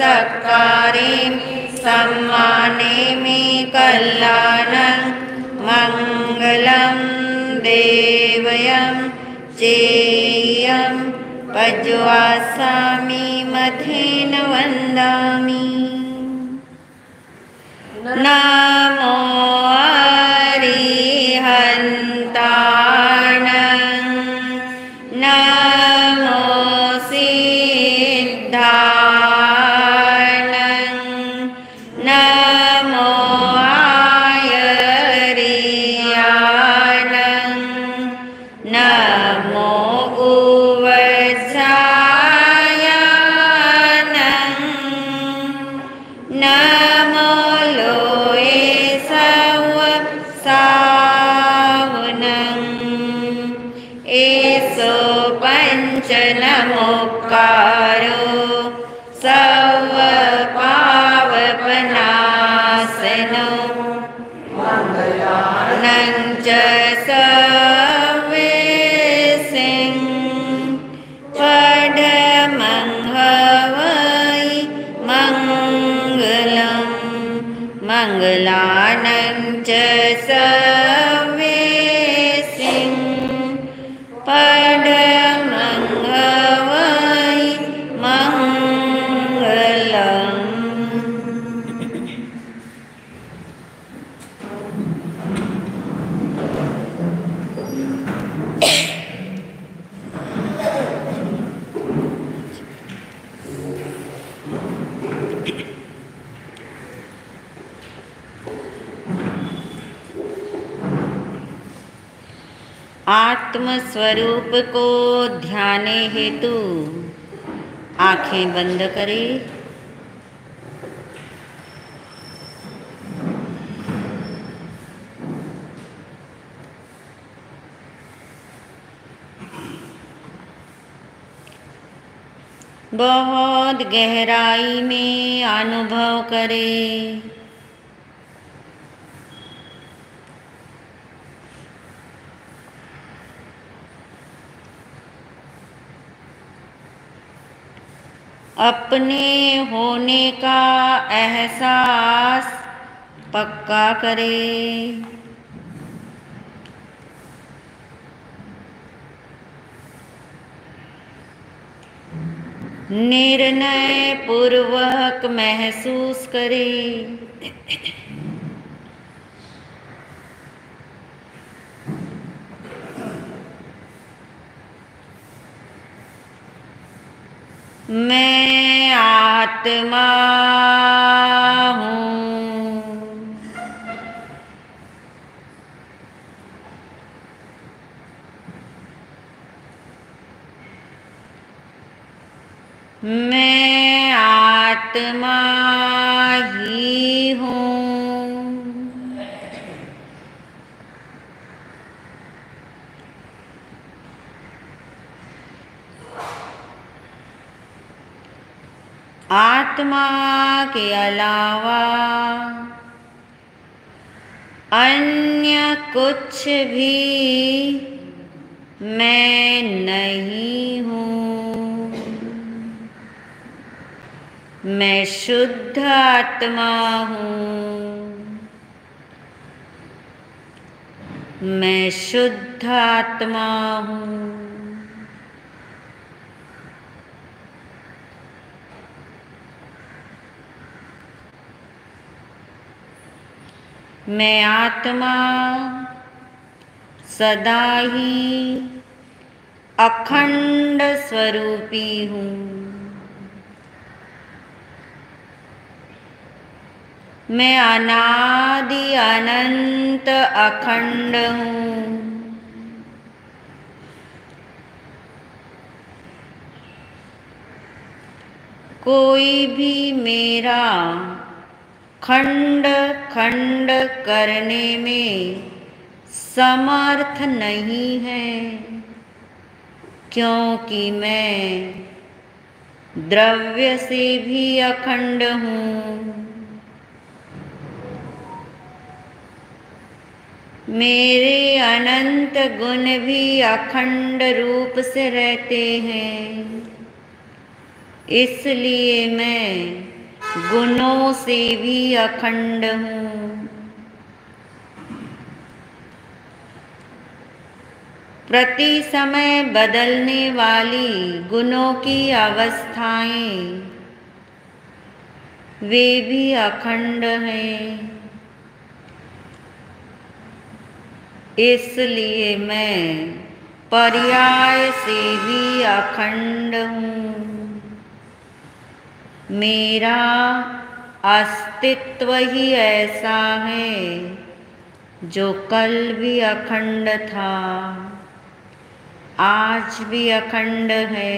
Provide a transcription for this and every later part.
सत्कारे सम्माने मे कल्याणं मङ्गलं देवयं चेयं पज्वासामि मथेन वन्दामि। नमो अरिहन्ताणं नमो सिद्धाणं नमो आयर्याणं नमो उवज्रायाणं नमो लोये सवसावनं एसो पञ्चनमोक्कारो सर्वपावपनाशनो मङ्गलानं च सर्वेसिं पठमं हवै मङ्गलं मङ्गलानं च सर्वेसिं पठमं हवै मङ्गलम्। आत्म स्वरूप को ध्याने हेतु आंखें बंद करें। बहुत गहराई में अनुभव करें। अपने होने का एहसास पक्का करें। निर्णय पूर्वक महसूस करें। मैं आत्मा हूँ। मैं आत्मा ही हूँ। आत्मा के अलावा अन्य कुछ भी मैं नहीं हूँ। मैं शुद्ध आत्मा हूँ। मैं शुद्ध आत्मा हूँ। मैं आत्मा सदा ही अखंड स्वरूपी हूँ। मैं अनादि अनंत अखंड हूँ। कोई भी मेरा खंड खंड करने में समर्थ नहीं है, क्योंकि मैं द्रव्य से भी अखंड हूँ। मेरे अनंत गुण भी अखंड रूप से रहते हैं, इसलिए मैं गुणों से भी अखंड हूँ। प्रति समय बदलने वाली गुणों की अवस्थाएं वे भी अखंड हैं। इसलिए मैं पर्याय से भी अखंड हूँ। मेरा अस्तित्व ही ऐसा है जो कल भी अखंड था, आज भी अखंड है,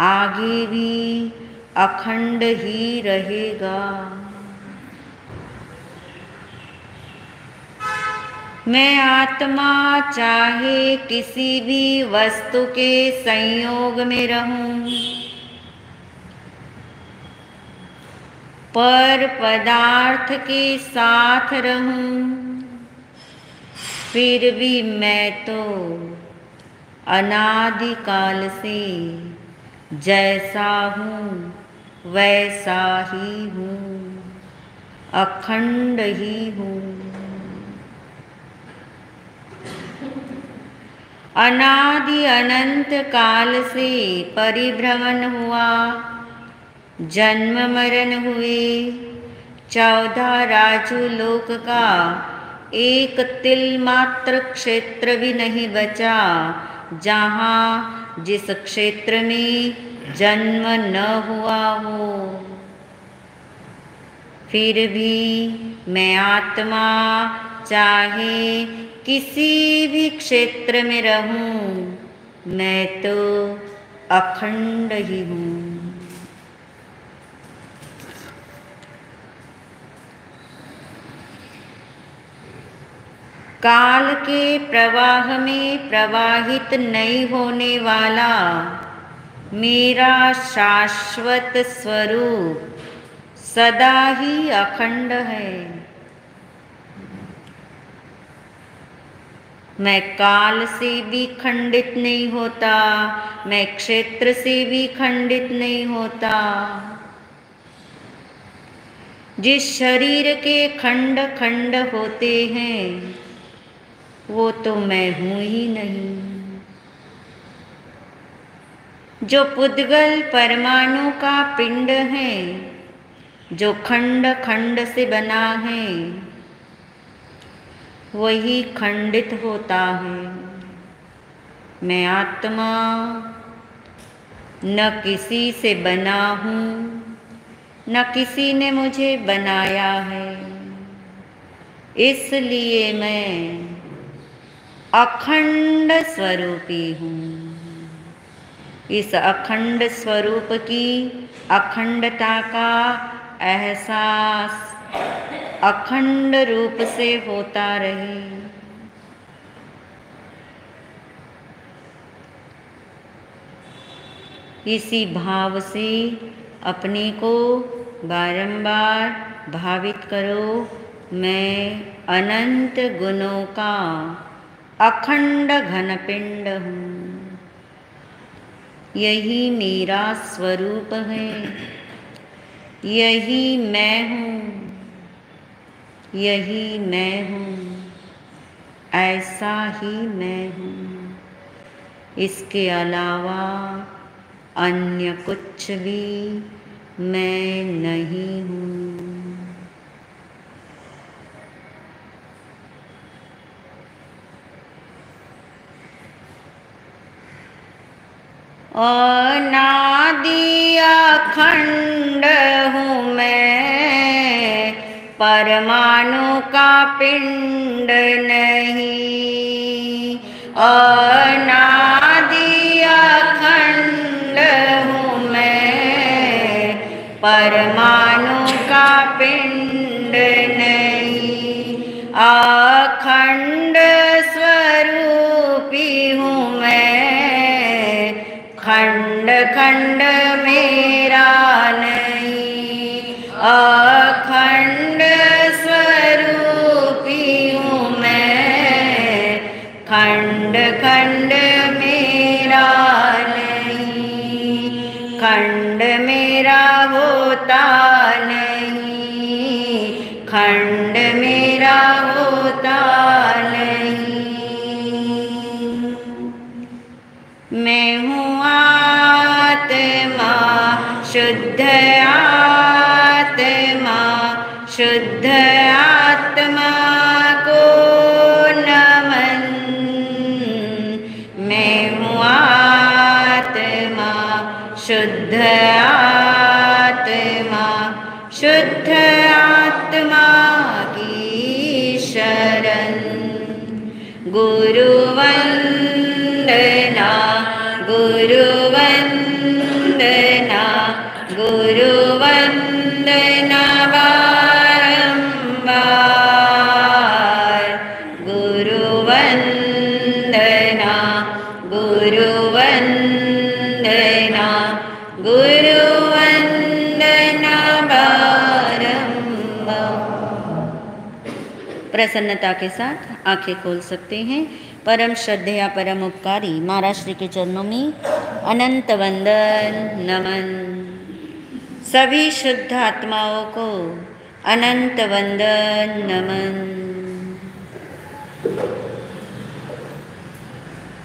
आगे भी अखंड ही रहेगा। मैं आत्मा चाहे किसी भी वस्तु के संयोग में रहूं, पर पदार्थ के साथ रहूं, फिर भी मैं तो अनादिकाल से जैसा हूँ वैसा ही हूँ, अखंड ही हूँ। अनादि अनंत काल से परिभ्रमण हुआ, जन्म मरण हुए, 14 राजू लोक का एक तिल मात्र क्षेत्र भी नहीं बचा जहाँ जिस क्षेत्र में जन्म न हुआ हो। फिर भी मैं आत्मा चाहे किसी भी क्षेत्र में रहूं, मैं तो अखंड ही हूँ। काल के प्रवाह में प्रवाहित नहीं होने वाला मेरा शाश्वत स्वरूप सदा ही अखंड है। मैं काल से भी खंडित नहीं होता, मैं क्षेत्र से भी खंडित नहीं होता। जिस शरीर के खंड खंड होते हैं वो तो मैं हूँ ही नहीं। जो पुद्गल परमाणु का पिंड है, जो खंड खंड से बना है, वही खंडित होता है। मैं आत्मा न किसी से बना हूँ, न किसी ने मुझे बनाया है। इसलिए मैं अखंड स्वरूपी हूँ। इस अखंड स्वरूप की अखंडता का एहसास अखंड रूप से होता रहे। इसी भाव से अपने को बारंबार भावित करो, मैं अनंत गुणों का अखंड घन पिंड हूँ। यही मेरा स्वरूप है, यही मैं हूँ, यही मैं हूँ, ऐसा ही मैं हूँ। इसके अलावा अन्य कुछ भी मैं नहीं हूँ। अनादि अखंड हूँ मैं, परमाणु का पिंड नहीं। अनादि अखंड हूँ मैं, परमाणु का पिंड नहीं। अखंड स्वरूपी हूँ मैं, खंड खंड मेरा नहीं। अखंड स्वरूपी हूँ मैं, खंड खंड मेरा नहीं। खंड मेरा मेरा होता नहीं, खंड मेरा होता नहीं। मैं हूँ आत्मा, शुद्ध आत्मा, शुद्ध आत्मा को नमन। मैं हूँ आत्मा, शुद्ध आत्मा, शुद्ध आत्मा की शरण। गुरु वंदना, गुरु वंदना, गुरु वंदना बारंबार। गुरु वंदना, गुरु वंदना, गुरु वंदना बारंबार। प्रसन्नता के साथ आंखें खोल सकते हैं। परम श्रद्धेय परम उपकारी महाराज श्री के चरणों में अनंत वंदन नमन। सभी शुद्ध आत्माओं को अनंत वंदन नमन।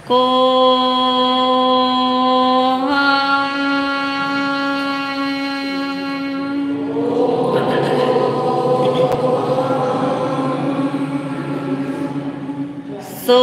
को सो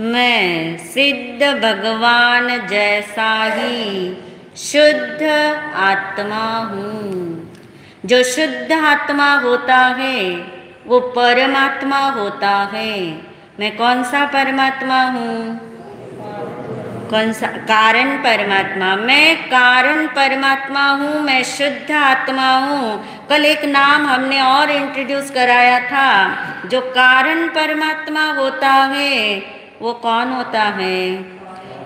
मैं सिद्ध भगवान जैसा ही शुद्ध आत्मा हूँ। जो शुद्ध आत्मा होता है वो परमात्मा होता है। मैं कौन सा परमात्मा हूँ? कौन सा? कारण परमात्मा। मैं कारण परमात्मा हूँ, मैं शुद्ध आत्मा हूँ। कल एक नाम हमने और इंट्रोड्यूस कराया था। जो कारण परमात्मा होता है वो कौन होता है?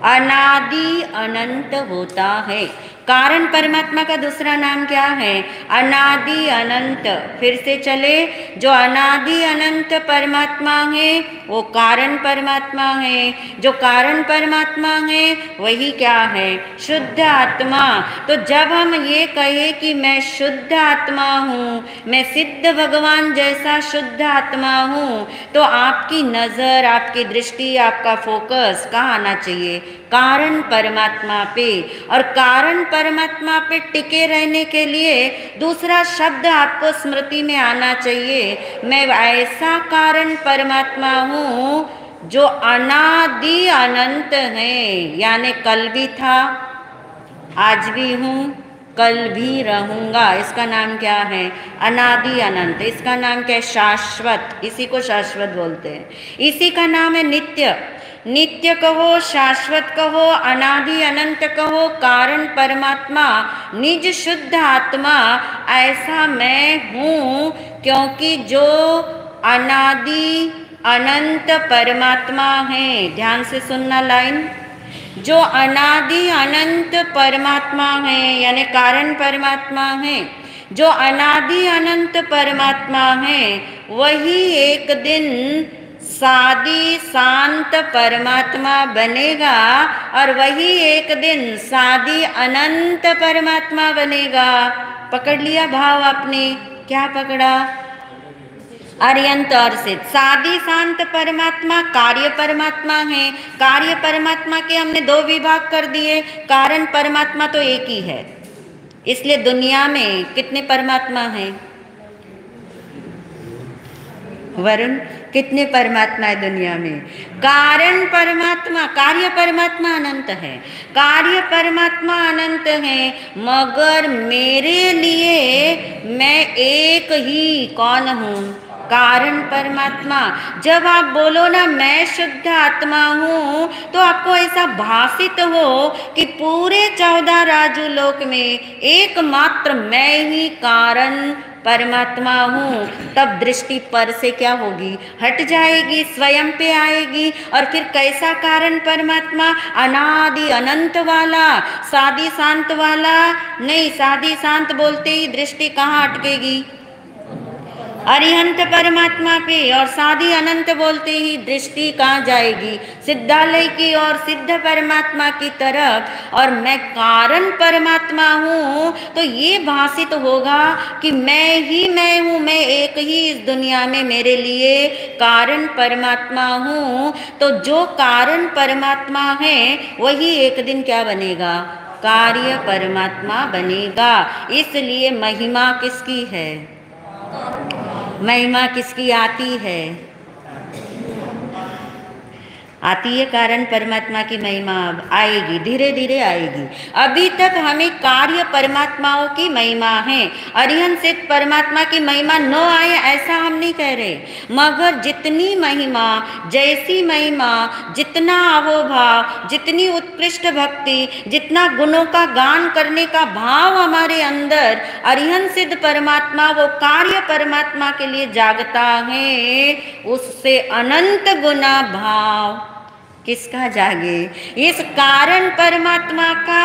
अनादि अनंत होता है। कारण परमात्मा का दूसरा नाम क्या है? अनादि अनंत। फिर से चले, जो अनादि अनंत परमात्मा है वो कारण परमात्मा है। जो कारण परमात्मा है वही क्या है? शुद्ध आत्मा। तो जब हम ये कहे कि मैं शुद्ध आत्मा हूँ, मैं सिद्ध भगवान जैसा शुद्ध आत्मा हूँ, तो आपकी नज़र, आपकी दृष्टि, आपका फोकस कहाँ आना चाहिए? कारण परमात्मा पे। और कारण परमात्मा पे टिके रहने के लिए दूसरा शब्द आपको स्मृति में आना चाहिए। मैं ऐसा कारण परमात्मा हूँ जो अनादि अनंत है, यानी कल भी था, आज भी हूँ, कल भी रहूँगा। इसका नाम क्या है? अनादि अनंत। इसका नाम क्या है? शाश्वत। इसी को शाश्वत बोलते हैं। इसी का नाम है नित्य। नित्य कहो, शाश्वत कहो, अनादि अनंत कहो, कारण परमात्मा, निज शुद्ध आत्मा, ऐसा मैं हूँ। क्योंकि जो अनादि अनंत परमात्मा है, ध्यान से सुनना लाइन, जो अनादि अनंत परमात्मा है यानी कारण परमात्मा है, जो अनादि अनंत परमात्मा है वही एक दिन सादि शांत परमात्मा बनेगा और वही एक दिन सादि अनंत परमात्मा बनेगा। पकड़ लिया भाव आपने? क्या पकड़ा? अर्यंत और सिद्ध। सादि शांत परमात्मा कार्य परमात्मा है। कार्य परमात्मा के हमने दो विभाग कर दिए। कारण परमात्मा तो एक ही है। इसलिए दुनिया में कितने परमात्मा हैं? वरुण, कितने परमात्मा है दुनिया में? कारण परमात्मा, कार्य परमात्मा अनंत है। कार्य परमात्मा अनंत है, मगर मेरे लिए मैं एक ही कौन हूँ? कारण परमात्मा। जब आप बोलो ना मैं शुद्ध आत्मा हूँ, तो आपको ऐसा भासित हो कि पूरे 14 राजू लोक में एकमात्र मैं ही कारण परमात्मा हूँ, तब दृष्टि पर से क्या होगी, हट जाएगी, स्वयं पे आएगी। और फिर कैसा कारण परमात्मा, अनादि अनंत वाला, सादी शांत वाला नहीं। सादी शांत बोलते ही दृष्टि कहाँ अटकेगी, अरिहंत परमात्मा पे। और सादी अनंत बोलते ही दृष्टि कहाँ जाएगी, सिद्धालय की और सिद्ध परमात्मा की तरफ। और मैं कारण परमात्मा हूँ, तो ये भाषित होगा कि मैं ही मैं हूँ, मैं एक ही इस दुनिया में मेरे लिए कारण परमात्मा हूँ। तो जो कारण परमात्मा है वही एक दिन क्या बनेगा, कार्य परमात्मा बनेगा। इसलिए महिमा किसकी है, महिमा किसकी आती है, आती है कारण परमात्मा की महिमा। अब आएगी, धीरे धीरे आएगी। अभी तक हमें कार्य परमात्माओं की महिमा है, अरिहंत सिद्ध परमात्मा की महिमा न आए ऐसा हम नहीं कह रहे, मगर जितनी महिमा, जैसी महिमा, जितना अहोभाव, जितनी उत्कृष्ट भक्ति, जितना गुणों का गान करने का भाव हमारे अंदर अरिहंत सिद्ध परमात्मा वो कार्य परमात्मा के लिए जागता है, उससे अनंत गुना भाव किसका जागे, इस कारण परमात्मा का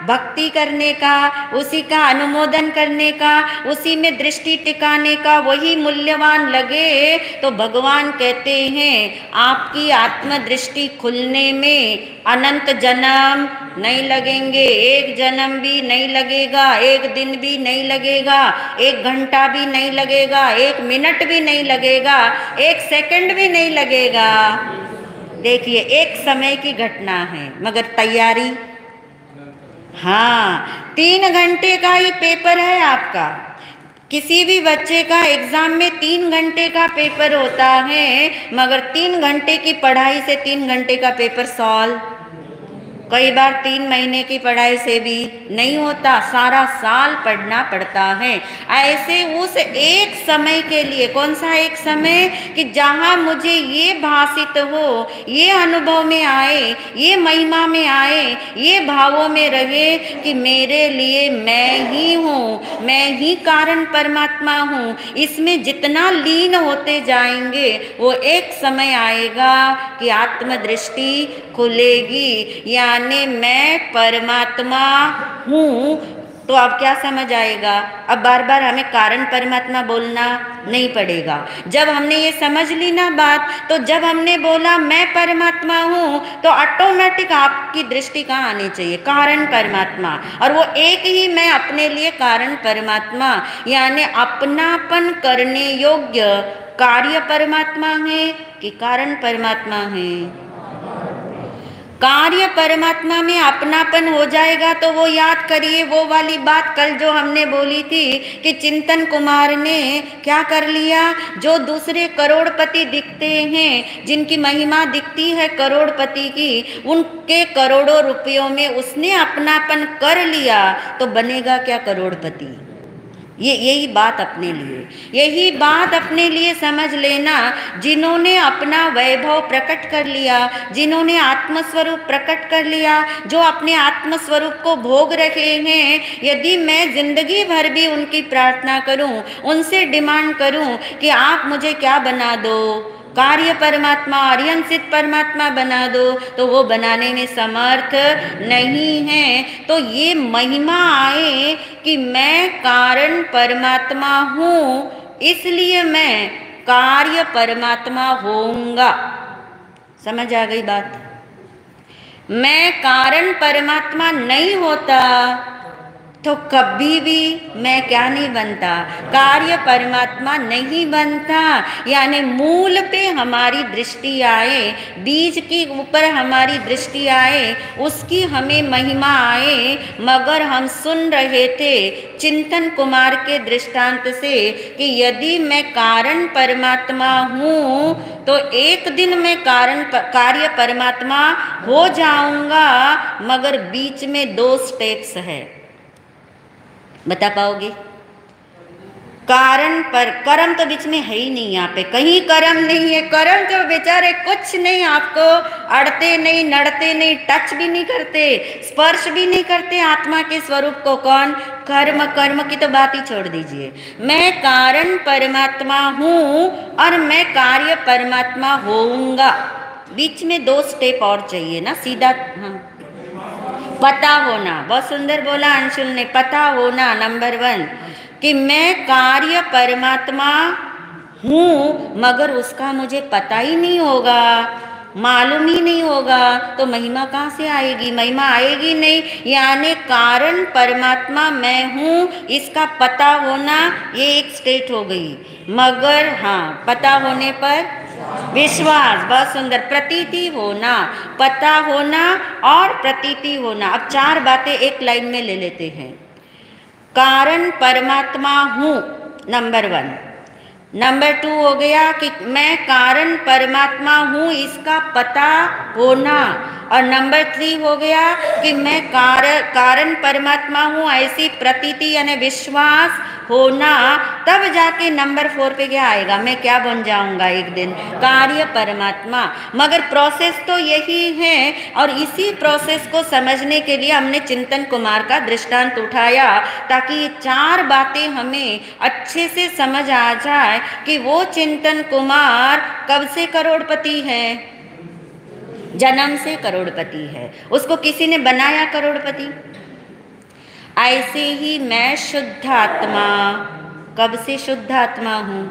भक्ति करने का, उसी का अनुमोदन करने का, उसी में दृष्टि टिकाने का वही मूल्यवान लगे। तो भगवान कहते हैं आपकी आत्मदृष्टि खुलने में अनंत जन्म नहीं लगेंगे, एक जन्म भी नहीं लगेगा, एक दिन भी नहीं लगेगा, एक घंटा भी नहीं लगेगा, एक मिनट भी नहीं लगेगा, एक सेकंड भी नहीं लगेगा। देखिए एक समय की घटना है, मगर तैयारी, हाँ 3 घंटे का ही पेपर है आपका। किसी भी बच्चे का एग्जाम में 3 घंटे का पेपर होता है, मगर 3 घंटे की पढ़ाई से 3 घंटे का पेपर सॉल्व, कई बार 3 महीने की पढ़ाई से भी नहीं होता, सारा साल पढ़ना पड़ता है। ऐसे उस एक समय के लिए, कौन सा एक समय, कि जहाँ मुझे ये भाषित हो, ये अनुभव में आए, ये महिमा में आए, ये भावों में रहे कि मेरे लिए मैं ही हूँ, मैं ही कारण परमात्मा हूँ। इसमें जितना लीन होते जाएंगे वो एक समय आएगा कि आत्मदृष्टि खुलेगी, यानी मैं परमात्मा हूँ। तो अब क्या समझ आएगा, अब बार बार हमें कारण परमात्मा बोलना नहीं पड़ेगा। जब हमने ये समझ ली ना बात, तो जब हमने बोला मैं परमात्मा हूँ, तो ऑटोमेटिक आपकी दृष्टि कहाँ आनी चाहिए, कारण परमात्मा। और वो एक ही मैं अपने लिए कारण परमात्मा, यानी अपनापन करने योग्य कार्य परमात्मा है कि कारण परमात्मा है। कार्य परमात्मा में अपनापन हो जाएगा तो वो याद करिए वो वाली बात कल जो हमने बोली थी कि चिंतन कुमार ने क्या कर लिया, जो दूसरे करोड़पति दिखते हैं, जिनकी महिमा दिखती है करोड़पति की, उनके करोड़ों रुपयों में उसने अपनापन कर लिया, तो बनेगा क्या करोड़पति। यही बात अपने लिए, यही बात अपने लिए समझ लेना। जिन्होंने अपना वैभव प्रकट कर लिया, जिन्होंने आत्मस्वरूप प्रकट कर लिया, जो अपने आत्मस्वरूप को भोग रहे हैं, यदि मैं जिंदगी भर भी उनकी प्रार्थना करूं, उनसे डिमांड करूं कि आप मुझे क्या बना दो, कार्य परमात्मा, अरिहंत सिद्ध परमात्मा बना दो, तो वो बनाने में समर्थ नहीं है। तो ये महिमा आए कि मैं कारण परमात्मा हूँ, इसलिए मैं कार्य परमात्मा होऊंगा। समझ आ गई बात। मैं कारण परमात्मा नहीं होता तो कभी भी मैं क्या नहीं बनता, कार्य परमात्मा नहीं बनता। यानी मूल पे हमारी दृष्टि आए, बीज के ऊपर हमारी दृष्टि आए, उसकी हमें महिमा आए। मगर हम सुन रहे थे चिंतन कुमार के दृष्टांत से कि यदि मैं कारण परमात्मा हूँ तो एक दिन मैं कार्य परमात्मा हो जाऊंगा, मगर बीच में 2 स्टेप्स है। बता पाओगे? कारण पर कर्म तो बीच में है ही नहीं, यहाँ पे कहीं कर्म नहीं है। कर्म तो बेचारे कुछ नहीं, आपको अड़ते नहीं, नड़ते नहीं, टच भी नहीं करते, स्पर्श भी नहीं करते आत्मा के स्वरूप को। कौन? कर्म। कर्म की तो बात ही छोड़ दीजिए। मैं कारण परमात्मा हूँ और मैं कार्य परमात्मा होऊंगा। बीच में 2 स्टेप और चाहिए ना, सीधा। हाँ, पता होना। बहुत सुंदर बोला अंशुल ने, पता होना नंबर 1, कि मैं कार्य परमात्मा हूँ, मगर उसका मुझे पता ही नहीं होगा, मालूम ही नहीं होगा, तो महिमा कहाँ से आएगी? महिमा आएगी नहीं। यानी कारण परमात्मा मैं हूँ, इसका पता होना, ये एक स्टेट हो गई। मगर हाँ, पता होने पर विश्वास। बहुत सुंदर। प्रतीति होना, पता होना और प्रतीति होना। अब 4 बातें एक लाइन में ले लेते हैं। कारण परमात्मा हूँ, नंबर 1। नंबर 2 हो गया कि मैं कारण परमात्मा हूँ, इसका पता होना। और नंबर 3 हो गया कि मैं कारण परमात्मा हूँ, ऐसी प्रतीति यानी विश्वास होना। तब जाके नंबर 4 पे क्या आएगा? मैं क्या बन जाऊंगा एक दिन? कार्य परमात्मा। मगर प्रोसेस तो यही है, और इसी प्रोसेस को समझने के लिए हमने चिंतन कुमार का दृष्टांत उठाया, ताकि ये 4 बातें हमें अच्छे से समझ आ जाए कि वो चिंतन कुमार कब से करोड़पति है? जन्म से करोड़पति है। उसको किसी ने बनाया करोड़पति? ऐसे ही मैं शुद्ध आत्मा, कब से शुद्ध आत्मा हूँ?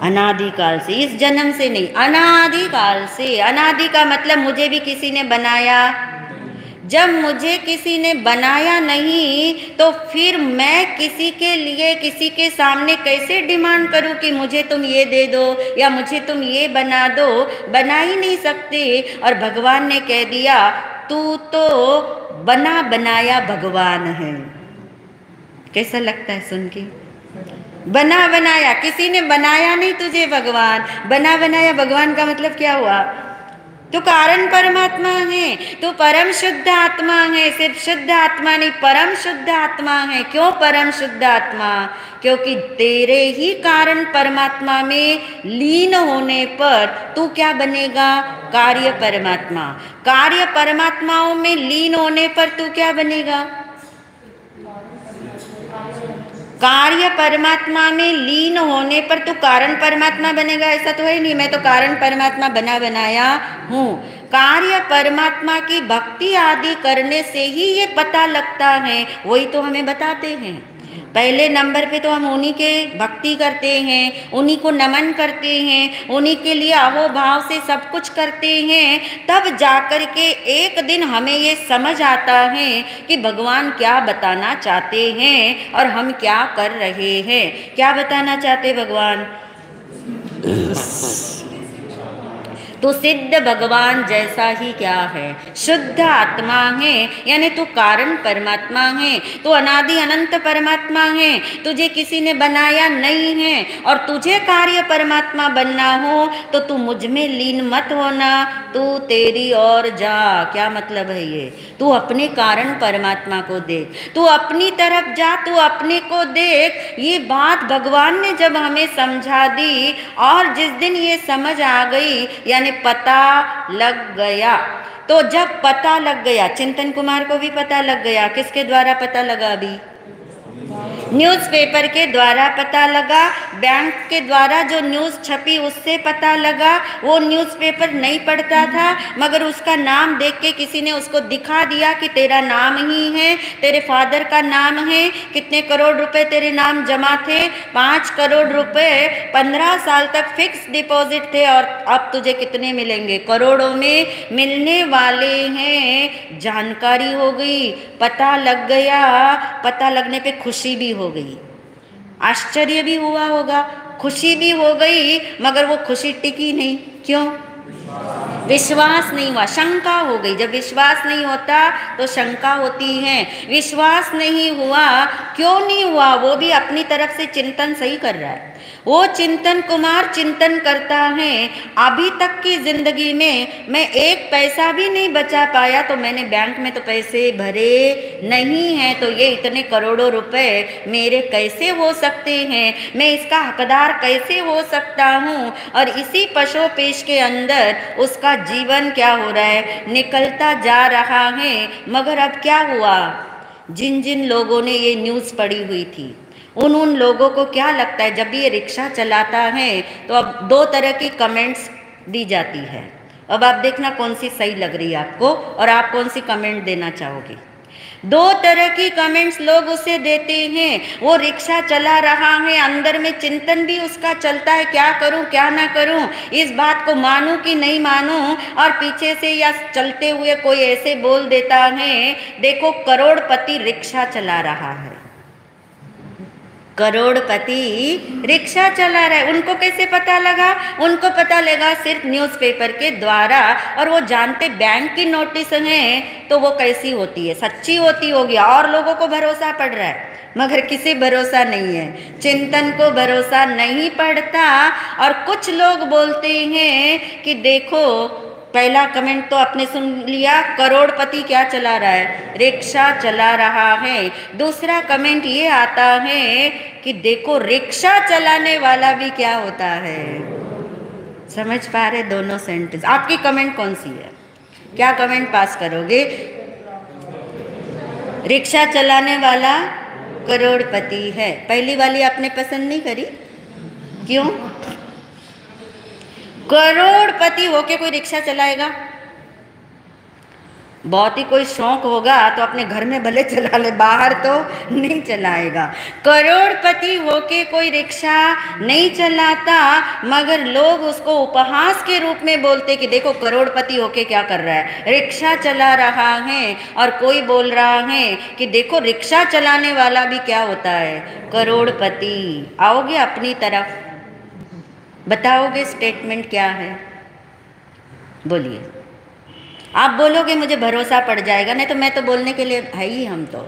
अनादिकाल से। इस जन्म से नहीं, अनादिकाल से। अनादि का मतलब मुझे भी किसी ने बनाया। जब मुझे किसी ने बनाया नहीं, तो फिर मैं किसी के लिए, किसी के सामने कैसे डिमांड करूं कि मुझे तुम ये दे दो या मुझे तुम ये बना दो? बना ही नहीं सकते। और भगवान ने कह दिया, तू तो बना बनाया भगवान है। कैसा लगता है सुन के? बना बनाया, किसी ने बनाया नहीं तुझे भगवान। बना बनाया भगवान का मतलब क्या हुआ? तू कारण परमात्मा है, तू परम शुद्ध आत्मा है। सिर्फ शुद्ध आत्मा नहीं, परम शुद्ध आत्मा है। क्यों परम शुद्ध आत्मा? क्योंकि तेरे ही कारण परमात्मा में लीन होने पर तू क्या बनेगा? कार्य परमात्मा। कार्य परमात्माओं में लीन होने पर तू क्या बनेगा? कार्य परमात्मा में लीन होने पर तो कारण परमात्मा बनेगा, ऐसा तो है नहीं। मैं तो कारण परमात्मा बना बनाया हूँ। कार्य परमात्मा की भक्ति आदि करने से ही ये पता लगता है। वही तो हमें बताते हैं। पहले नंबर पे तो हम उन्हीं के भक्ति करते हैं, उन्हीं को नमन करते हैं, उन्हीं के लिए अहोभाव से सब कुछ करते हैं। तब जाकर के एक दिन हमें ये समझ आता है कि भगवान क्या बताना चाहते हैं और हम क्या कर रहे हैं। क्या बताना चाहते भगवान? तो सिद्ध भगवान जैसा ही क्या है? शुद्ध आत्मा है। यानी तू कारण परमात्मा है, तू अनादि अनंत परमात्मा है। तुझे किसी ने बनाया नहीं है। और तुझे कार्य परमात्मा बनना हो तो तू मुझ में लीन मत होना, तू तेरी ओर जा। क्या मतलब है ये? तू अपने कारण परमात्मा को देख, तू अपनी तरफ जा, तू अपने को देख। ये बात भगवान ने जब हमें समझा दी, और जिस दिन ये समझ आ गई, यानी पता लग गया। तो जब पता लग गया, चिंतन कुमार को भी पता लग गया। किसके द्वारा पता लगा? अभी न्यूज़पेपर के द्वारा पता लगा, बैंक के द्वारा जो न्यूज़ छपी उससे पता लगा। वो न्यूज़पेपर नहीं पढ़ता था, मगर उसका नाम देख के किसी ने उसको दिखा दिया कि तेरा नाम ही है, तेरे फादर का नाम है, कितने करोड़ रुपए तेरे नाम जमा थे, 5 करोड़ रुपए 15 साल तक फिक्स डिपॉजिट थे, और अब तुझे कितने मिलेंगे? करोड़ों में मिलने वाले हैं। जानकारी हो गई, पता लग गया। पता लगने पे खुशी भी हो गई, आश्चर्य भी हुआ होगा, खुशी भी हो गई, मगर वो खुशी टिकी नहीं। क्यों? विश्वास नहीं हुआ, शंका हो गई। जब विश्वास नहीं होता तो शंका होती है। विश्वास नहीं हुआ। क्यों नहीं हुआ? वो भी अपनी तरफ से चिंतन सही कर रहा है। वो चिंतन कुमार चिंतन करता है, अभी तक की जिंदगी में मैं एक पैसा भी नहीं बचा पाया, तो मैंने बैंक में तो पैसे भरे नहीं हैं, तो ये इतने करोड़ों रुपए मेरे कैसे हो सकते हैं, मैं इसका हकदार कैसे हो सकता हूँ। और इसी पशोपेश के अंदर उसका जीवन क्या हो रहा है, निकलता जा रहा है। मगर अब क्या हुआ, जिन जिन लोगों ने ये न्यूज़ पढ़ी हुई थी, उन लोगों को क्या लगता है, जब भी ये रिक्शा चलाता है तो अब दो तरह की कमेंट्स दी जाती है। अब आप देखना कौन सी सही लग रही है आपको, और आप कौन सी कमेंट देना चाहोगे। दो तरह की कमेंट्स लोग उसे देते हैं। वो रिक्शा चला रहा है, अंदर में चिंतन भी उसका चलता है, क्या करूं क्या ना करूं, इस बात को मानूं कि नहीं मानूं। और पीछे से या चलते हुए कोई ऐसे बोल देता है, देखो करोड़पति रिक्शा चला रहा है, करोड़पति रिक्शा चला रहा है। उनको कैसे पता लगा, उनको पता लगा सिर्फ न्यूज़पेपर के द्वारा, और वो जानते बैंक की नोटिस है तो वो कैसी होती है, सच्ची होती होगी, और लोगों को भरोसा पड़ रहा है, मगर किसी भरोसा नहीं है, चिंतन को भरोसा नहीं पड़ता। और कुछ लोग बोलते हैं कि देखो, पहला कमेंट तो आपने सुन लिया, करोड़पति क्या चला रहा है, रिक्शा चला रहा है। दूसरा कमेंट ये आता है कि देखो रिक्शा चलाने वाला भी क्या होता है। समझ पा रहे दोनों सेंटेंस। आपकी कमेंट कौन सी है, क्या कमेंट पास करोगे। रिक्शा चलाने वाला करोड़पति है। पहली वाली आपने पसंद नहीं करी, क्यों। करोड़पति होके कोई रिक्शा चलाएगा, बहुत ही कोई शौक होगा तो अपने घर में भले चला ले, बाहर तो नहीं चलाएगा। करोड़पति होके कोई रिक्शा नहीं चलाता, मगर लोग उसको उपहास के रूप में बोलते कि देखो करोड़पति होके क्या कर रहा है, रिक्शा चला रहा है। और कोई बोल रहा है कि देखो रिक्शा चलाने वाला भी क्या होता है, करोड़पति। आओगे अपनी तरफ, बताओगे स्टेटमेंट क्या है, बोलिए। आप बोलोगे मुझे भरोसा पड़ जाएगा, नहीं तो मैं तो बोलने के लिए है ही, हम तो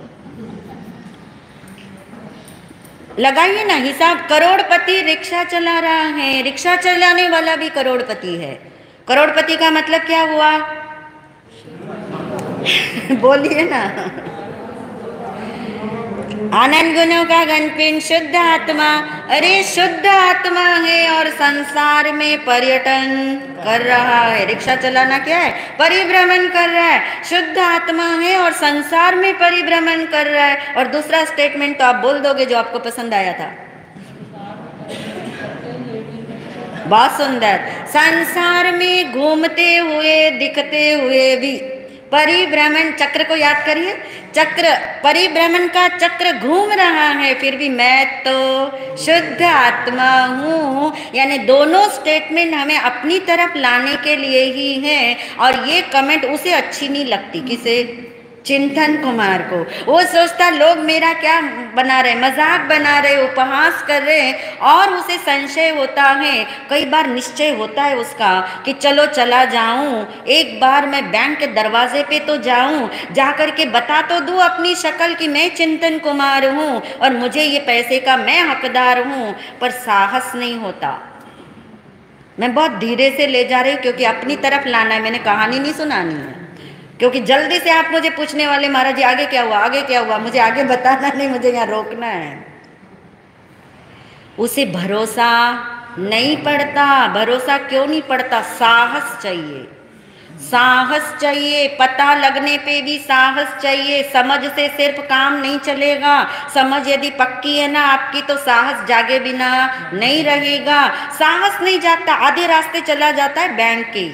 लगाइए ना हिसाब। करोड़पति रिक्शा चला रहा है, रिक्शा चलाने वाला भी करोड़पति है। करोड़पति का मतलब क्या हुआ बोलिए ना। आनंद गुणों का गणपिन शुद्ध आत्मा, अरे शुद्ध आत्मा है और संसार में पर्यटन कर रहा है। रिक्शा चलाना क्या है, परिभ्रमण कर रहा है। शुद्ध आत्मा है और संसार में परिभ्रमण कर रहा है। और दूसरा स्टेटमेंट तो आप बोल दोगे जो आपको पसंद आया था, बहुत सुंदर। संसार में घूमते हुए दिखते हुए भी, परिभ्रमण चक्र को याद करिए, चक्र, परिभ्रमण का चक्र घूम रहा है, फिर भी मैं तो शुद्ध आत्मा हूँ। यानी दोनों स्टेटमेंट हमें अपनी तरफ लाने के लिए ही है। और ये कमेंट उसे अच्छी नहीं लगती, किसे, चिंतन कुमार को। वो सोचता लोग मेरा क्या बना रहे, मजाक बना रहे, उपहास कर रहे, और उसे संशय होता है। कई बार निश्चय होता है उसका कि चलो चला जाऊं, एक बार मैं बैंक के दरवाजे पे तो जाऊं, जाकर के बता तो दूं अपनी शक्ल कि मैं चिंतन कुमार हूं और मुझे ये पैसे का मैं हकदार हूं, पर साहस नहीं होता। मैं बहुत धीरे से ले जा रही हूँ क्योंकि अपनी तरफ लाना है, मैंने कहानी नहीं सुनानी है। क्योंकि जल्दी से आप मुझे पूछने वाले, महाराज जी आगे क्या हुआ, आगे क्या हुआ, मुझे आगे बताना नहीं, मुझे यहाँ रोकना है। उसे भरोसा नहीं पड़ता। भरोसा क्यों नहीं पड़ता, साहस चाहिए, साहस चाहिए। पता लगने पे भी साहस चाहिए। समझ से सिर्फ काम नहीं चलेगा। समझ यदि पक्की है ना आपकी, तो साहस जागे बिना नहीं रहेगा। साहस नहीं जागता, आधे रास्ते चला जाता है बैंक के।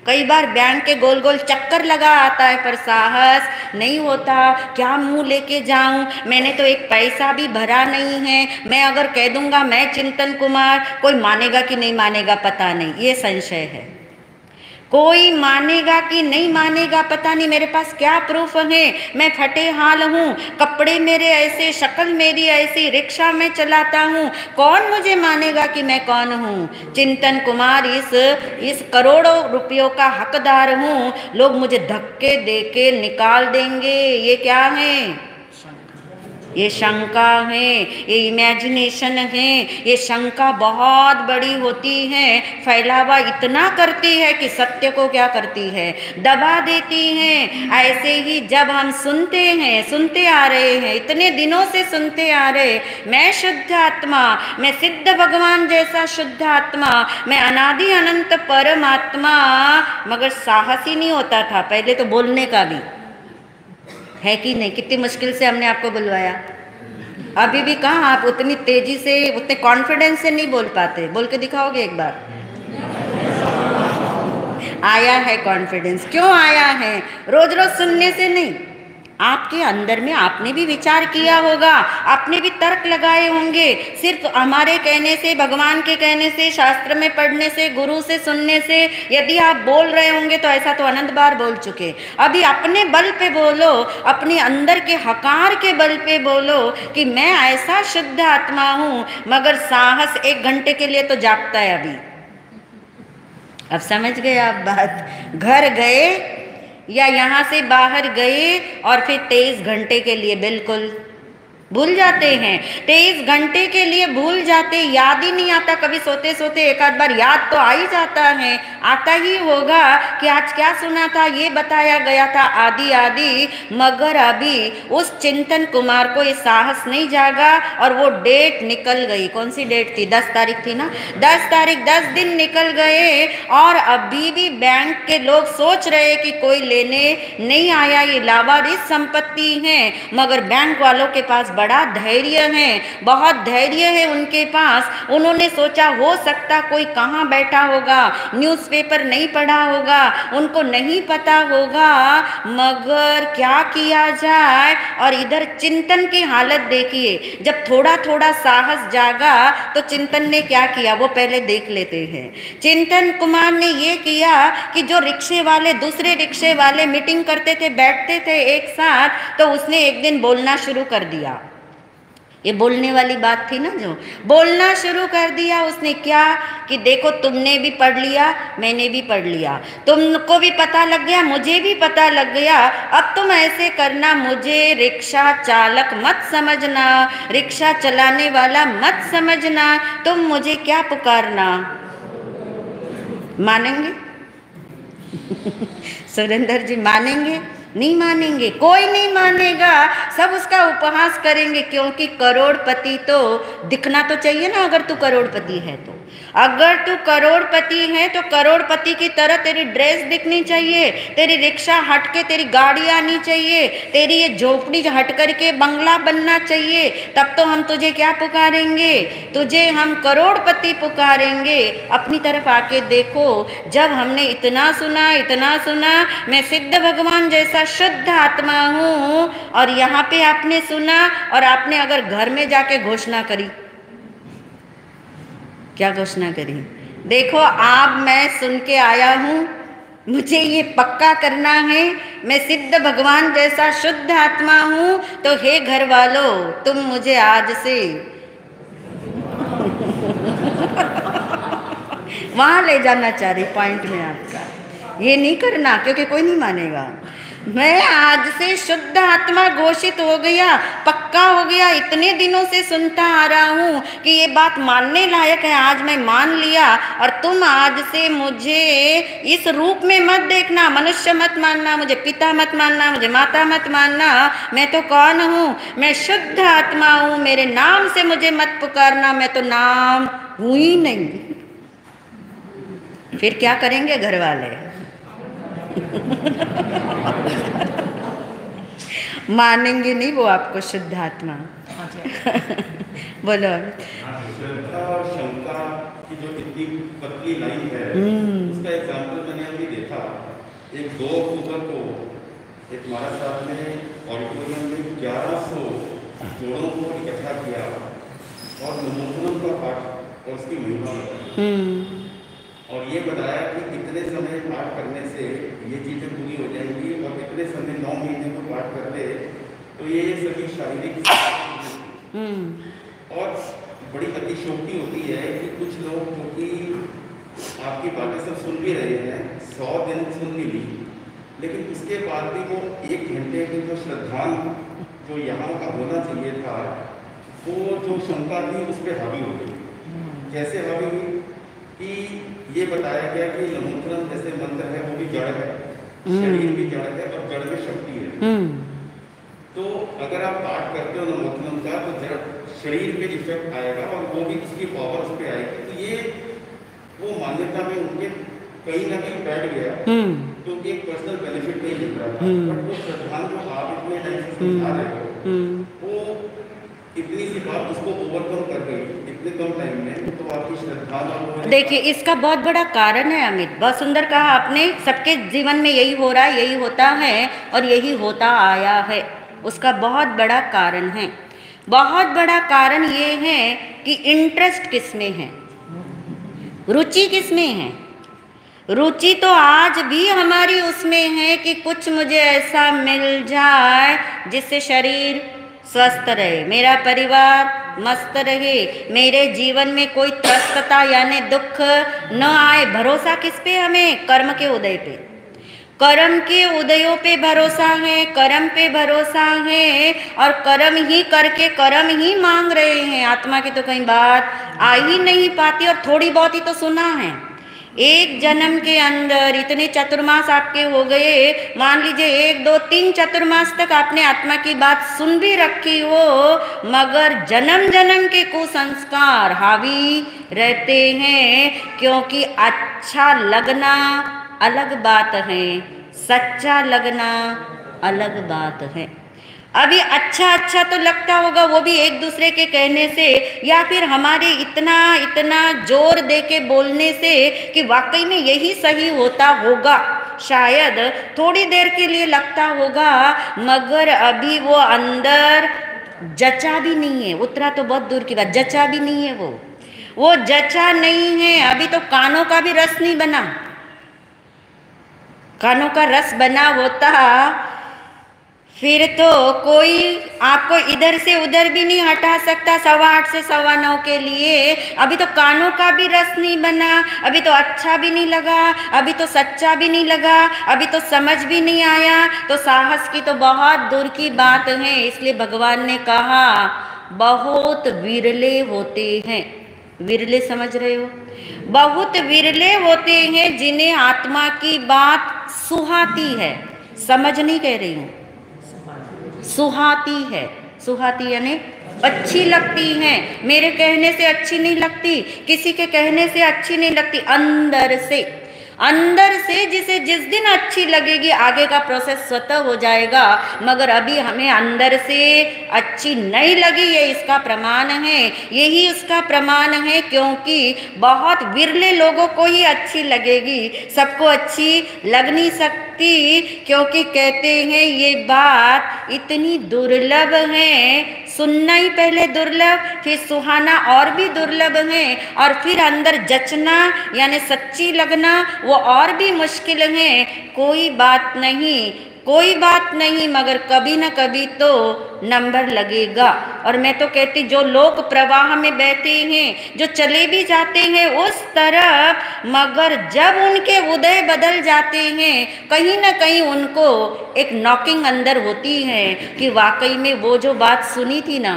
कई बार बैंक के गोल गोल चक्कर लगा आता है, पर साहस नहीं होता। क्या मुंह लेके जाऊं, मैंने तो एक पैसा भी भरा नहीं है। मैं अगर कह दूंगा मैं चिंतन कुमार, कोई मानेगा कि नहीं मानेगा पता नहीं, ये संशय है। कोई मानेगा कि नहीं मानेगा पता नहीं। मेरे पास क्या प्रूफ है, मैं फटे हाल हूँ, कपड़े मेरे ऐसे, शक्ल मेरी ऐसी, रिक्शा में चलाता हूँ, कौन मुझे मानेगा कि मैं कौन हूँ। चिंतन कुमार इस करोड़ों रुपयों का हकदार हूँ। लोग मुझे धक्के दे के निकाल देंगे, ये क्या है, ये शंका है, ये इमेजिनेशन है, ये शंका बहुत बड़ी होती है, फैलावा इतना करती है कि सत्य को क्या करती है, दबा देती है। ऐसे ही जब हम सुनते हैं, सुनते आ रहे हैं, इतने दिनों से सुनते आ रहे, मैं शुद्ध आत्मा, मैं सिद्ध भगवान जैसा शुद्ध आत्मा, मैं अनादि अनंत परमात्मा, मगर साहस ही नहीं होता था पहले तो बोलने का भी, है कि नहीं? कितनी मुश्किल से हमने आपको बुलवाया। अभी भी कहाँ आप उतनी तेजी से, उतने कॉन्फिडेंस से नहीं बोल पाते, बोल के दिखाओगे एक बार? आया है कॉन्फिडेंस। क्यों आया है? रोज रोज सुनने से नहीं, आपके अंदर में आपने भी विचार किया होगा, आपने भी तर्क लगाए होंगे। सिर्फ हमारे कहने से, भगवान के कहने से, शास्त्र में पढ़ने से, गुरु से सुनने से यदि आप बोल रहे होंगे तो ऐसा तो अनंत बार बोल चुके। अभी अपने बल पे बोलो, अपने अंदर के हकार के बल पे बोलो कि मैं ऐसा शुद्ध आत्मा हूं, मगर साहस 1 घंटे के लिए तो जागता है अभी। अब समझ गए आप बात? घर गए या यहाँ से बाहर गए और फिर 23 घंटे के लिए बिल्कुल भूल जाते हैं। 23 घंटे के लिए भूल जाते, याद ही नहीं आता। कभी सोते सोते एक आध बार याद तो आ ही जाता है, आता ही होगा कि आज क्या सुना था, ये बताया गया था, आदि आदि। मगर अभी उस चिंतन कुमार को ये साहस नहीं जागा और वो डेट निकल गई। कौन सी डेट थी? 10 तारीख थी ना? 10 तारीख, 10 दिन निकल गए और अभी भी बैंक के लोग सोच रहे कि कोई लेने नहीं आया, ये लावारिस संपत्ति है। मगर बैंक वालों के पास बड़ा धैर्य है, बहुत धैर्य है उनके पास। उन्होंने सोचा हो सकता कोई कहाँ बैठा होगा, न्यूज़पेपर नहीं पढ़ा होगा, उनको नहीं पता होगा, मगर क्या किया जाए। और इधर चिंतन की हालत देखिए, जब थोड़ा थोड़ा साहस जागा तो चिंतन ने क्या किया वो पहले देख लेते हैं। चिंतन कुमार ने ये किया कि जो रिक्शे वाले, दूसरे रिक्शे वाले मीटिंग करते थे, बैठते थे एक साथ, तो उसने एक दिन बोलना शुरू कर दिया। ये बोलने वाली बात थी ना, जो बोलना शुरू कर दिया उसने। क्या कि देखो तुमने भी पढ़ लिया, मैंने भी पढ़ लिया, तुमको भी पता लग गया, मुझे भी पता लग गया। अब तुम ऐसे करना, मुझे रिक्शा चालक मत समझना, रिक्शा चलाने वाला मत समझना, तुम मुझे क्या पुकारना। मानेंगे? सुरेंद्र जी मानेंगे? नहीं मानेंगे, कोई नहीं मानेगा, सब उसका उपहास करेंगे। क्योंकि करोड़पति तो दिखना तो चाहिए ना, अगर तू करोड़पति है तो। अगर तू करोड़पति है तो करोड़पति की तरह तेरी ड्रेस दिखनी चाहिए, तेरी रिक्शा हट के तेरी गाड़ी आनी चाहिए, तेरी ये झोपड़ी हट करके बंगला बनना चाहिए। तब तो हम तुझे क्या पुकारेंगे? तुझे हम करोड़पति पुकारेंगे। अपनी तरफ आके देखो, जब हमने इतना सुना, इतना सुना, मैं सिद्ध भगवान जैसा शुद्ध आत्मा हूँ, और यहाँ पे आपने सुना और आपने अगर घर में जाके घोषणा करी, क्या घोषणा करी? देखो आप, मैं सुन के आया हूँ, मुझे ये पक्का करना है, मैं सिद्ध भगवान जैसा शुद्ध आत्मा हूँ, तो हे घर वालों तुम मुझे आज से वहां ले जाना चाह रही पॉइंट में आपका। ये नहीं करना, क्योंकि कोई नहीं मानेगा। मैं आज से शुद्ध आत्मा घोषित हो गया, पक्का हो गया। इतने दिनों से सुनता आ रहा हूँ कि ये बात मानने लायक है, आज मैं मान लिया। और तुम आज से मुझे इस रूप में मत देखना, मनुष्य मत मानना, मुझे पिता मत मानना, मुझे माता मत मानना। मैं तो कौन हूँ? मैं शुद्ध आत्मा हूँ। मेरे नाम से मुझे मत पुकारना, मैं तो नाम हूँ ही नहीं। फिर क्या करेंगे घर वाले? मानेंगे नहीं वो आपको शुद्ध आत्मा। बोलो। शंका की जो इतनी पतली लाइन है, उसका एग्जाम्पल मैंने अभी देखा। एक 2 अक्टूबर को एक महाराज साहब ने ऑडिटोरियम में 1100 जोड़ों को इकट्ठा किया और नमोन्नम का पाठ और उसकी महिमा और ये बताया कि कितने समय पाठ करने से ये चीज़ें पूरी हो जाएंगी, और कितने समय 9 महीने को पाठ कर ले तो ये सभी शारीरिक और बड़ी अतिशोक्ति होती है कि कुछ लोग, क्योंकि आपकी बातें सब सुन भी रहे हैं, 100 दिन सुन भी ली, लेकिन उसके बाद भी वो 1 घंटे की जो श्रद्धांग जो यहाँ का होना चाहिए था, वो जो शंका थी उस पर हावी हो गई। कैसे हावी हुई कि ये बताया गया कि नमोत्रम जैसे मंत्र है वो भी जड़ है, शरीर भी जड़ है और जड़ में शक्ति है। तो अगर आप पाठ करते हो नमोत्रम का तो जड़ शरीर पे इफेक्ट आएगा और वो भी उसकी पावर उस पर आएगी। तो ये वो मान्यता में उनके कहीं ना कहीं बैठ गया, क्योंकि एक पर्सनल बेनिफिट नहीं मिल रहा था। बट वो श्रद्धांत जो आप इतने टाइम से समझा रहे हो, वो इतनी सी बात उसको ओवरकम कर गई इतने कम टाइम में, तो आपकी श्रद्धा। देखिए, इसका बहुत बड़ा कारण है अमित, बहुत सुंदर कहा आपने। सबके जीवन में यही हो रहा है, यही होता है और यही होता आया है। उसका बहुत बड़ा कारण है। बहुत बड़ा कारण ये है कि इंटरेस्ट किसमें है, रुचि किसमें है। रुचि तो आज भी हमारी उसमें है कि कुछ मुझे ऐसा मिल जाए जिससे शरीर स्वस्थ रहे, मेरा परिवार मस्त रहे, मेरे जीवन में कोई त्रस्तता यानी दुख न आए। भरोसा किस पे हमें? कर्म के उदय पे, कर्म के उदयों पे भरोसा है, कर्म पे भरोसा है और कर्म ही करके कर्म ही मांग रहे हैं। आत्मा की तो कहीं बात आ ही नहीं पाती और थोड़ी बहुत ही तो सुना है। एक जन्म के अंदर इतने चतुर्मास आपके हो गए, मान लीजिए 1 2 3 चतुर्मास तक आपने आत्मा की बात सुन भी रखी हो, मगर जन्म जन्म के कुसंस्कार हावी रहते हैं। क्योंकि अच्छा लगना अलग बात है, सच्चा लगना अलग बात है। अभी अच्छा अच्छा तो लगता होगा, वो भी एक दूसरे के कहने से या फिर हमारे इतना इतना जोर दे के बोलने से कि वाकई में यही सही होता होगा, शायद थोड़ी देर के लिए लगता होगा, मगर अभी वो अंदर जचा भी नहीं है। उतरा तो बहुत दूर की बात, जचा भी नहीं है। वो जचा नहीं है। अभी तो कानों का भी रस नहीं बना। कानों का रस बना होता फिर तो कोई आपको इधर से उधर भी नहीं हटा सकता 8:15 से 9:15 के लिए। अभी तो कानों का भी रस नहीं बना, अभी तो अच्छा भी नहीं लगा, अभी तो सच्चा भी नहीं लगा, अभी तो समझ भी नहीं आया। तो साहस की तो बहुत दूर की बात है। इसलिए भगवान ने कहा बहुत विरले होते हैं। विरले समझ रहे हो? बहुत विरले होते हैं जिन्हें आत्मा की बात सुहाती है। समझ नहीं कह रही हूँ, सुहाती है। सुहाती यानी अच्छी लगती है। मेरे कहने से अच्छी नहीं लगती, किसी के कहने से अच्छी नहीं लगती, अंदर से, अंदर से जिसे जिस दिन अच्छी लगेगी आगे का प्रोसेस स्वतः हो जाएगा। मगर अभी हमें अंदर से अच्छी नहीं लगी, ये इसका प्रमाण है, यही उसका प्रमाण है। क्योंकि बहुत विरले लोगों को ही अच्छी लगेगी, सबको अच्छी लग नहीं सकती। क्योंकि कहते हैं ये बात इतनी दुर्लभ है, सुनना ही पहले दुर्लभ, फिर सुहाना और भी दुर्लभ है, और फिर अंदर जचना यानी सच्ची लगना वो और भी मुश्किल है। कोई बात नहीं, कोई बात नहीं, मगर कभी ना कभी तो नंबर लगेगा। और मैं तो कहती जो लोग प्रवाह में बहते हैं, जो चले भी जाते हैं उस तरफ, मगर जब उनके उदय बदल जाते हैं कहीं ना कहीं उनको एक नॉकिंग अंदर होती है कि वाकई में वो जो बात सुनी थी ना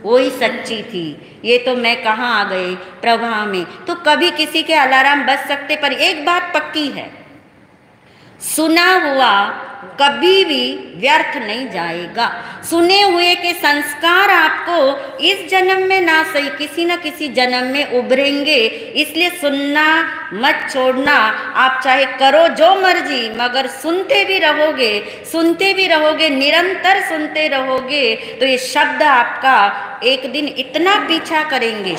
वो ही सच्ची थी। ये तो मैं कहाँ आ गए प्रवाह में। तो कभी किसी के अलार्म बज सकते, पर एक बात पक्की है, सुना हुआ कभी भी व्यर्थ नहीं जाएगा। सुने हुए के संस्कार आपको इस जन्म में ना सही किसी न किसी जन्म में उभरेंगे। इसलिए सुनना मत छोड़ना। आप चाहे करो जो मर्जी, मगर सुनते भी रहोगे, सुनते भी रहोगे, निरंतर सुनते रहोगे तो ये शब्द आपका एक दिन इतना पीछा करेंगे।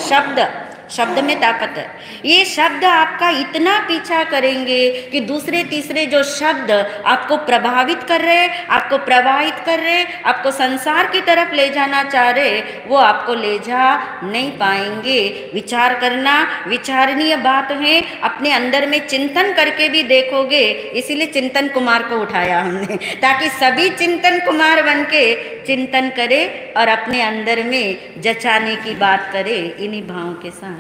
शब्द में ताकत है। ये शब्द आपका इतना पीछा करेंगे कि दूसरे तीसरे जो शब्द आपको प्रभावित कर रहे, आपको प्रवाहित कर रहे, आपको संसार की तरफ ले जाना चाह रहे, वो आपको ले जा नहीं पाएंगे। विचार करना विचारणीय बात है। अपने अंदर में चिंतन करके भी देखोगे, इसीलिए चिंतन कुमार को उठाया हमने, ताकि सभी चिंतन कुमार बन के चिंतन करे और अपने अंदर में जचाने की बात करे। इन्हीं भावों के साथ